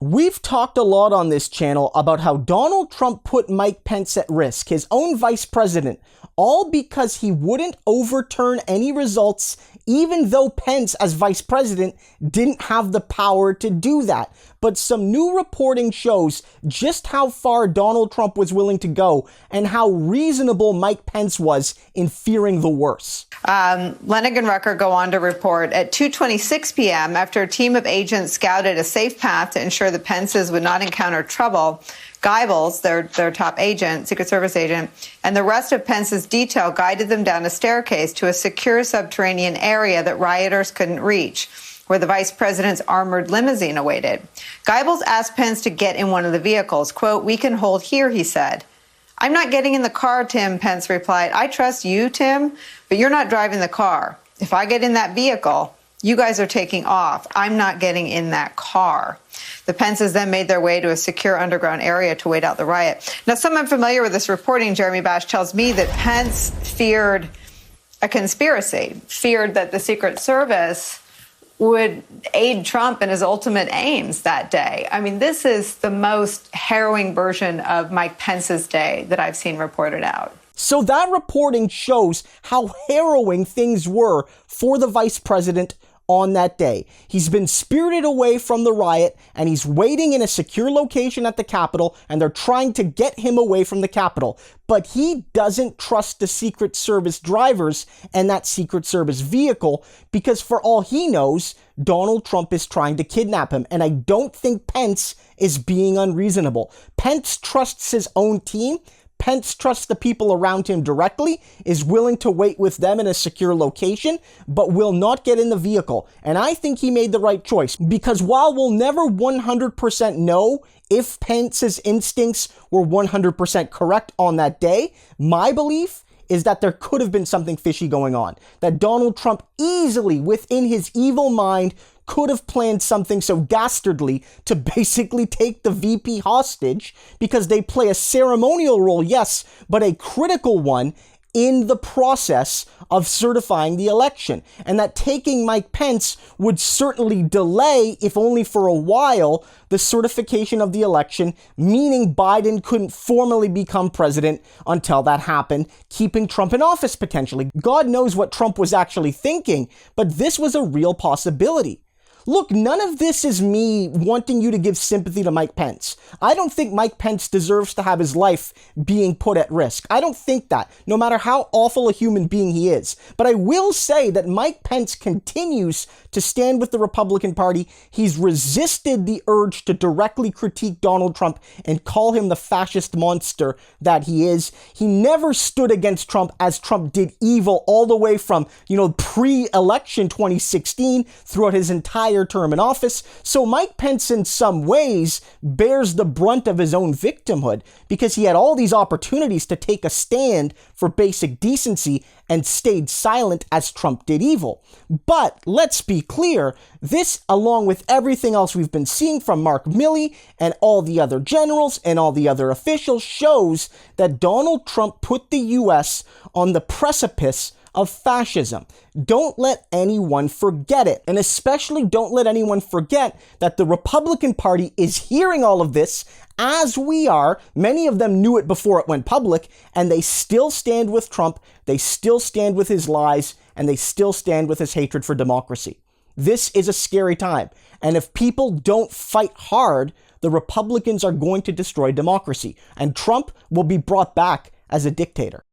We've talked a lot on this channel about how Donald Trump put Mike Pence at risk, his own vice president, all because he wouldn't overturn any results, even though Pence, as vice president, didn't have the power to do that. But some new reporting shows just how far Donald Trump was willing to go and how reasonable Mike Pence was in fearing the worst. Lennig and Rucker go on to report at 2:26 p.m. after a team of agents scouted a safe path to ensure the Pences would not encounter trouble, Geibels, their top agent, Secret Service agent, and the rest of Pence's detail guided them down a staircase to a secure subterranean area that rioters couldn't reach, where the vice president's armored limousine awaited. Geibels asked Pence to get in one of the vehicles. Quote, "We can hold here," he said. "I'm not getting in the car, Tim," Pence replied. "I trust you, Tim, but you're not driving the car. If I get in that vehicle, you guys are taking off. I'm not getting in that car." The Pences then made their way to a secure underground area to wait out the riot. Now, someone familiar with this reporting, Jeremy Bash, tells me that Pence feared a conspiracy, feared that the Secret Service would aid Trump in his ultimate aims that day. I mean, this is the most harrowing version of Mike Pence's day that I've seen reported out. So that reporting shows how harrowing things were for the vice president on that day. He's been spirited away from the riot, and he's waiting in a secure location at the Capitol, and they're trying to get him away from the Capitol. But he doesn't trust the Secret Service drivers and that Secret Service vehicle because for all he knows, Donald Trump is trying to kidnap him. And I don't think Pence is being unreasonable. Pence trusts his own team. Pence trusts the people around him directly, is willing to wait with them in a secure location, but will not get in the vehicle. And I think he made the right choice because while we'll never 100% know if Pence's instincts were 100% correct on that day, my belief is that there could have been something fishy going on. That Donald Trump easily, within his evil mind, could have planned something so dastardly to basically take the VP hostage because they play a ceremonial role, yes, but a critical one in the process of certifying the election. And that taking Mike Pence would certainly delay, if only for a while, the certification of the election, meaning Biden couldn't formally become president until that happened, keeping Trump in office potentially. God knows what Trump was actually thinking, but this was a real possibility. Look, none of this is me wanting you to give sympathy to Mike Pence. I don't think Mike Pence deserves to have his life being put at risk. I don't think that, no matter how awful a human being he is. But I will say that Mike Pence continues to stand with the Republican Party. He's resisted the urge to directly critique Donald Trump and call him the fascist monster that he is. He never stood against Trump as Trump did evil all the way from, pre-election 2016 throughout his entire term in office. So Mike Pence in some ways bears the brunt of his own victimhood because he had all these opportunities to take a stand for basic decency and stayed silent as Trump did evil. But let's be clear, this, along with everything else we've been seeing from Mark Milley and all the other generals and all the other officials, shows that Donald Trump put the U.S. on the precipice of fascism. Don't let anyone forget it. And especially don't let anyone forget that the Republican Party is hearing all of this as we are. Many of them knew it before it went public, and they still stand with Trump, they still stand with his lies, and they still stand with his hatred for democracy. This is a scary time. And if people don't fight hard, the Republicans are going to destroy democracy, and Trump will be brought back as a dictator.